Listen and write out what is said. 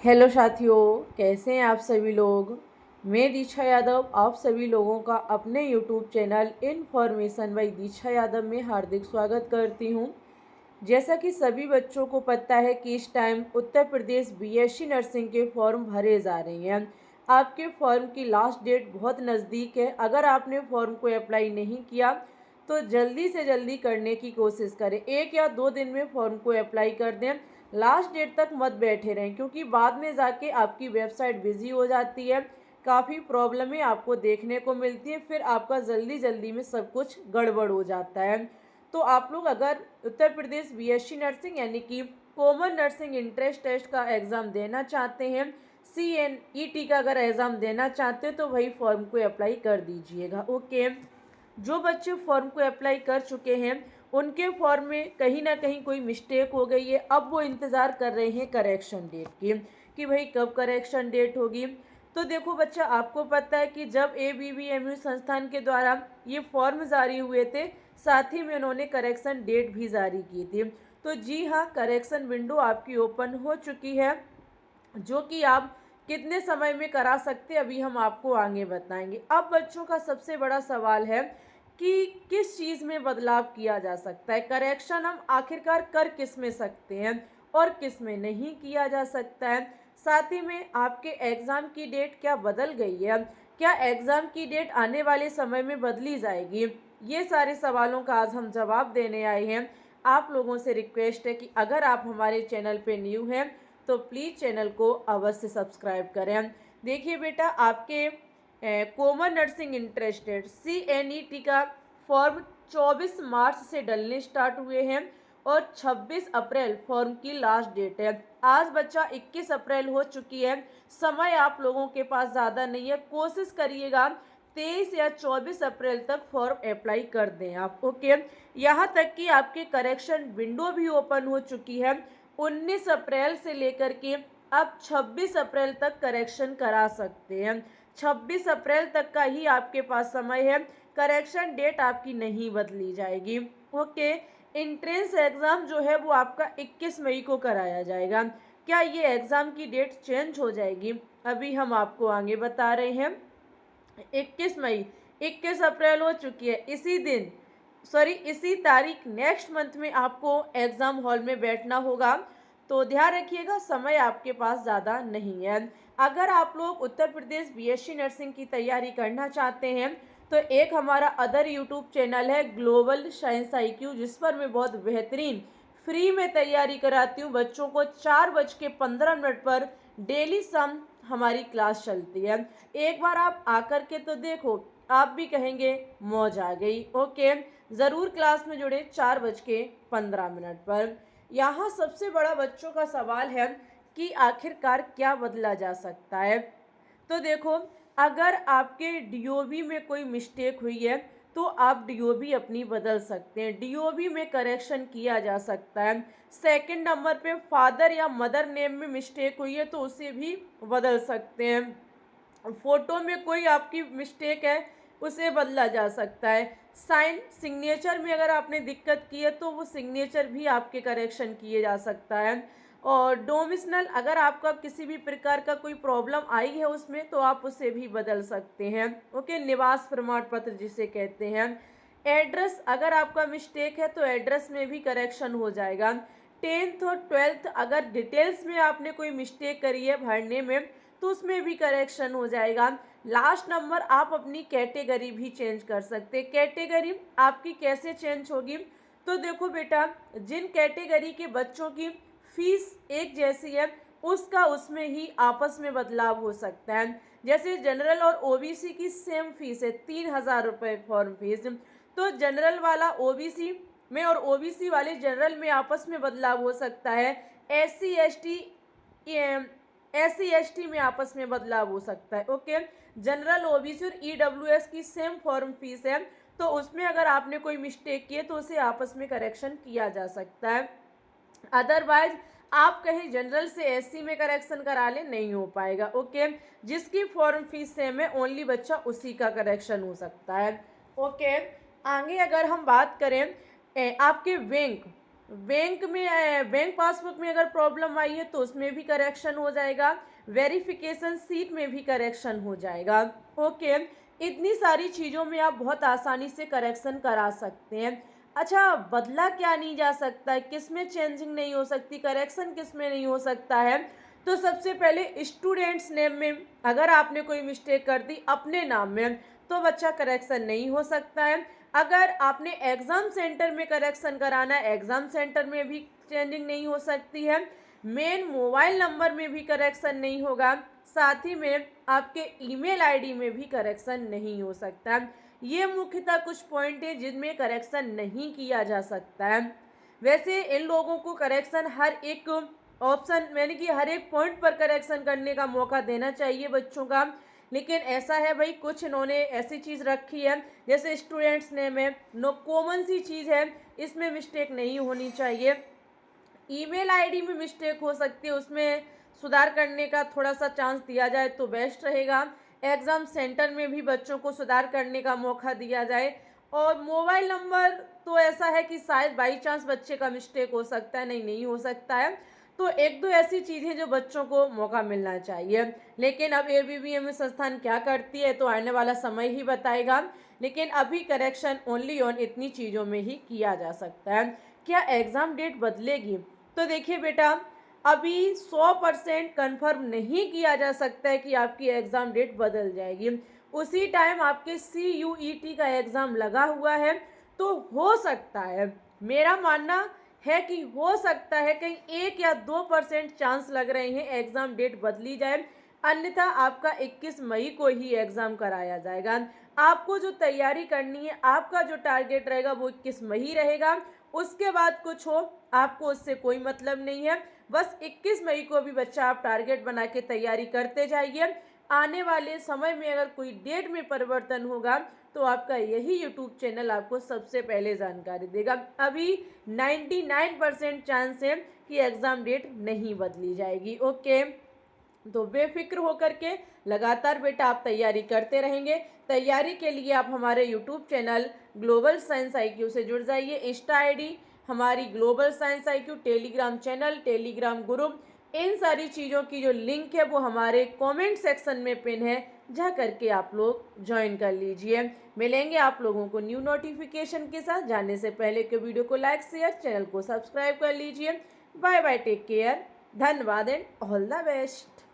Hello साथियों, कैसे हैं आप सभी लोग। मैं दीक्षा यादव आप सभी लोगों का अपने यूट्यूब चैनल इन्फॉर्मेशन बाय दीक्षा यादव में हार्दिक स्वागत करती हूं। जैसा कि सभी बच्चों को पता है कि इस time Uttar Pradesh BSc nursing के फॉर्म भरे जा रहे हैं। आपके फॉर्म की लास्ट डेट बहुत नज़दीक है। अगर आपने फॉर्म को अप्लाई नहीं किया तो जल्दी से जल्दी करने की कोशिश करें। 1 या 2 दिन में फॉर्म को अप्लाई कर दें। लास्ट डेट तक मत बैठे रहें, क्योंकि बाद में जाके आपकी वेबसाइट बिजी हो जाती है, काफ़ी प्रॉब्लमें आपको देखने को मिलती है, फिर आपका जल्दी जल्दी में सब कुछ गड़बड़ हो जाता है। तो आप लोग अगर उत्तर प्रदेश बीएससी नर्सिंग यानी कि कॉमन नर्सिंग इंट्रेंस टेस्ट का एग्ज़ाम देना चाहते हैं, CNET का अगर एग्ज़ाम देना चाहते हैं तो वही फॉर्म को अप्लाई कर दीजिएगा। ओके, जो बच्चे फॉर्म को अप्लाई कर चुके हैं उनके फॉर्म में कहीं ना कहीं कोई मिस्टेक हो गई है। अब वो इंतज़ार कर रहे हैं करेक्शन डेट की कि भाई कब करेक्शन डेट होगी। तो देखो बच्चा, आपको पता है कि जब ABBMU संस्थान के द्वारा ये फॉर्म जारी हुए थे, साथ ही में उन्होंने करेक्शन डेट भी जारी की थी। तो जी हाँ, करेक्शन विंडो आपकी ओपन हो चुकी है, जो कि आप कितने समय में करा सकते हैं अभी हम आपको आगे बताएंगे। अब बच्चों का सबसे बड़ा सवाल है कि किस चीज़ में बदलाव किया जा सकता है। करेक्शन हम आखिरकार कर किस में सकते हैं और किस में नहीं किया जा सकता है। साथ ही में आपके एग्ज़ाम की डेट क्या बदल गई है, क्या एग्ज़ाम की डेट आने वाले समय में बदली जाएगी, ये सारे सवालों का आज हम जवाब देने आए हैं। आप लोगों से रिक्वेस्ट है कि अगर आप हमारे चैनल पे न्यू हैं तो प्लीज़ चैनल को अवश्य सब्सक्राइब करें। देखिए बेटा, आपके कॉमन नर्सिंग इंटरेस्टेड CNET का फॉर्म 24 मार्च से डलने स्टार्ट हुए हैं और 26 अप्रैल फॉर्म की लास्ट डेट है। आज बच्चा 21 अप्रैल हो चुकी है। समय आप लोगों के पास ज़्यादा नहीं है, कोशिश करिएगा 23 या 24 अप्रैल तक फॉर्म अप्लाई कर दें आप। ओके, यहाँ तक कि आपके करेक्शन विंडो भी ओपन हो चुकी है। 19 अप्रैल से लेकर के आप 26 अप्रैल तक करेक्शन करा सकते हैं। 26 अप्रैल तक का ही आपके पास समय है, करेक्शन डेट आपकी नहीं बदली जाएगी। ओके, इंट्रेंस एग्ज़ाम जो है वो आपका 21 मई को कराया जाएगा। क्या ये एग्ज़ाम की डेट चेंज हो जाएगी, अभी हम आपको आगे बता रहे हैं। 21 मई, 21 अप्रैल हो चुकी है। इसी तारीख नेक्स्ट मंथ में आपको एग्ज़ाम हॉल में बैठना होगा। तो ध्यान रखिएगा, समय आपके पास ज़्यादा नहीं है। अगर आप लोग उत्तर प्रदेश बीएससी नर्सिंग की तैयारी करना चाहते हैं तो एक हमारा अदर यूट्यूब चैनल है ग्लोबल साइंस IQ, जिस पर मैं बहुत बेहतरीन फ्री में तैयारी कराती हूँ। बच्चों को 4:15 पर डेली शाम हमारी क्लास चलती है। एक बार आप आकर के तो देखो, आप भी कहेंगे मौज आ गई। ओके, ज़रूर क्लास में जुड़े 4:15 पर। यहाँ सबसे बड़ा बच्चों का सवाल है कि आखिरकार क्या बदला जा सकता है। तो देखो, अगर आपके DOB में कोई मिस्टेक हुई है तो आप DOB अपनी बदल सकते हैं, DOB में करेक्शन किया जा सकता है। सेकंड नंबर पे फादर या मदर नेम में मिस्टेक हुई है तो उसे भी बदल सकते हैं। फ़ोटो में कोई आपकी मिस्टेक है उसे बदला जा सकता है। साइन सिग्नेचर में अगर आपने दिक्कत की है तो वो सिग्नेचर भी आपके करेक्शन किए जा सकता है। और डोमिशनल, अगर आपका किसी भी प्रकार का कोई प्रॉब्लम आई है उसमें तो आप उसे भी बदल सकते हैं। ओके, निवास प्रमाण पत्र जिसे कहते हैं। एड्रेस, अगर आपका मिस्टेक है तो एड्रेस में भी करेक्शन हो जाएगा। 10th और 12th अगर डिटेल्स में आपने कोई मिस्टेक करी है भरने में तो उसमें भी करेक्शन हो जाएगा। लास्ट नंबर, आप अपनी कैटेगरी भी चेंज कर सकते हैं। कैटेगरी आपकी कैसे चेंज होगी, तो देखो बेटा, जिन कैटेगरी के बच्चों की फीस एक जैसी है उसका उसमें ही आपस में बदलाव हो सकता है। जैसे जनरल और OBC की सेम फीस है, 3,000 रुपये फॉर्म फीस, तो जनरल वाला OBC में और OBC वाले जनरल में आपस में बदलाव हो सकता है। SC ST में आपस में बदलाव हो सकता है। ओके, जनरल OBC और EWS की सेम फॉर्म फीस है, तो उसमें अगर आपने कोई मिस्टेक की है तो उसे आपस में करेक्शन किया जा सकता है। अदरवाइज आप कहीं जनरल से SC में करेक्शन करा ले, नहीं हो पाएगा। ओके, जिसकी फॉर्म फीस सेम है ओनली बच्चा उसी का करेक्शन हो सकता है। ओके, आगे अगर हम बात करें आपके बैंक पासबुक में अगर प्रॉब्लम आई है तो उसमें भी करेक्शन हो जाएगा, वेरिफिकेशन सीट में भी करेक्शन हो जाएगा। ओके, इतनी सारी चीज़ों में आप बहुत आसानी से करेक्शन करा सकते हैं। अच्छा, बदला क्या नहीं जा सकता है, किस में चेंजिंग नहीं हो सकती, करेक्शन किस में नहीं हो सकता है? तो सबसे पहले स्टूडेंट्स नेम में अगर आपने कोई मिस्टेक कर दी अपने नाम में तो बच्चा करेक्शन नहीं हो सकता है। अगर आपने एग्ज़ाम सेंटर में करेक्शन कराना है, एग्ज़ाम सेंटर में भी चेंजिंग नहीं हो सकती है। मेन मोबाइल नंबर में भी करेक्शन नहीं होगा, साथ ही में आपके ईमेल आईडी में भी करेक्शन नहीं हो सकता। ये मुख्यतः कुछ पॉइंट है जिनमें करेक्शन नहीं किया जा सकता है। वैसे इन लोगों को करेक्शन हर एक ऑप्शन यानी कि हर एक पॉइंट पर करेक्शन करने का मौका देना चाहिए बच्चों का, लेकिन ऐसा है भाई कुछ इन्होंने ऐसी चीज़ रखी है जैसे स्टूडेंट्स नेम है, नो कॉमन सी चीज़ है, इसमें मिस्टेक नहीं होनी चाहिए। ईमेल आईडी में मिस्टेक हो सकती है, उसमें सुधार करने का थोड़ा सा चांस दिया जाए तो बेस्ट रहेगा। एग्ज़ाम सेंटर में भी बच्चों को सुधार करने का मौका दिया जाए। और मोबाइल नंबर तो ऐसा है कि शायद बाई चांस बच्चे का मिस्टेक हो सकता है, नहीं हो सकता है। तो एक दो ऐसी चीज़ें जो बच्चों को मौका मिलना चाहिए, लेकिन अब ABBM संस्थान क्या करती है तो आने वाला समय ही बताएगा। लेकिन अभी करेक्शन ओनली ऑन इतनी चीज़ों में ही किया जा सकता है। क्या एग्ज़ाम डेट बदलेगी? तो देखिए बेटा, अभी 100% कन्फर्म नहीं किया जा सकता है कि आपकी एग्ज़ाम डेट बदल जाएगी। उसी टाइम आपके CUET का एग्ज़ाम लगा हुआ है, तो हो सकता है, मेरा मानना है कि हो सकता है कहीं 1 या 2% चांस लग रहे हैं एग्ज़ाम डेट बदली जाए, अन्यथा आपका 21 मई को ही एग्ज़ाम कराया जाएगा। आपको जो तैयारी करनी है, आपका जो टारगेट रहेगा वो 21 मई रहेगा। उसके बाद कुछ हो आपको उससे कोई मतलब नहीं है। बस 21 मई को भी बच्चा आप टारगेट बना के तैयारी करते जाइए। आने वाले समय में अगर कोई डेट में परिवर्तन होगा तो आपका यही यूट्यूब चैनल आपको सबसे पहले जानकारी देगा। अभी 99% चांस है कि एग्ज़ाम डेट नहीं बदली जाएगी। ओके, तो बेफिक्र होकर के लगातार बेटा आप तैयारी करते रहेंगे। तैयारी के लिए आप हमारे YouTube channel global science IQ से जुड़ जाइए। इंस्टा आईडी हमारी global science IQ, Telegram channel, Telegram group, इन सारी चीज़ों की जो लिंक है वो हमारे कमेंट सेक्शन में पिन है, जा करके आप लोग ज्वाइन कर लीजिए। मिलेंगे आप लोगों को न्यू नोटिफिकेशन के साथ। जाने से पहले के वीडियो को लाइक शेयर, चैनल को सब्सक्राइब कर लीजिए। बाय बाय, टेक केयर, धन्यवाद एंड ऑल द बेस्ट।